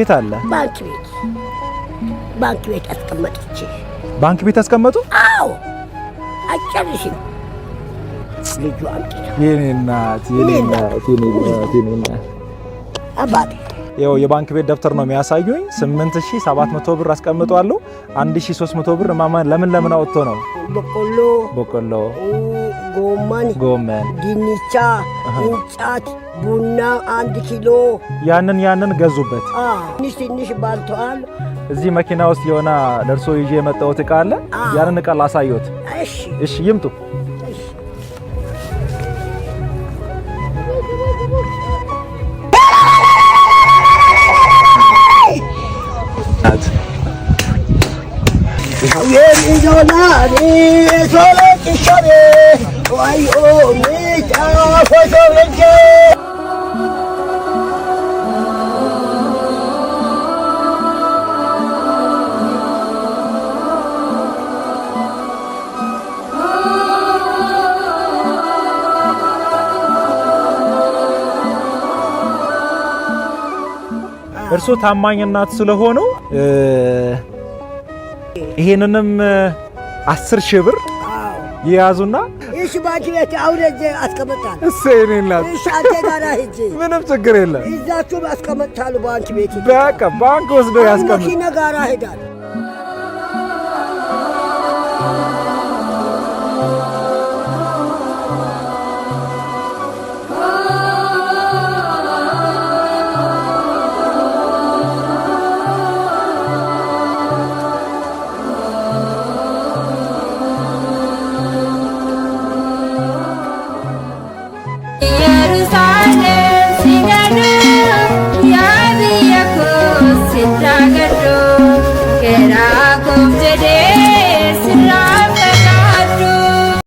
የት አለ? ባንክ ቤት አስቀመጥቼ። ባንክ ቤት አስቀመጡ? አዎ አጨርሽም ልጁ አምጥታ የኔ እናት አባቴ ያው የባንክ ቤት ደብተር ነው የሚያሳዩኝ። 8700 ብር አስቀምጧለሁ። 1300 ብር ማማ ለምን አውጥቶ ነው? በቆሎ፣ ጎመን፣ ድንቻ፣ እንጫት፣ ቡና 1 ኪሎ ያንን ገዙበት። ትንሽ ባልተዋል። እዚህ መኪና ውስጥ የሆነ ደርሶ ይዤ የመጣሁት ዕቃ አለ። ያንን ዕቃ ላሳየዎት። እሺ ይምጡ። እርሶ ታማኝ እናት ስለሆኑ ይሄንንም 10,000 ብር ይያዙና እሺ ባንክ ቤት አውረጄ አስቀምጣለሁ። እሰይኔላት እሺ አንተ ጋር ሂጂ። ምንም ችግር የለም። እዛችሁ አስቀምጣለሁ ባንክ ቤት። በቃ ባንክ ወስዶ ያስቀምጥ። መኪና ጋር ሄዳለሁ።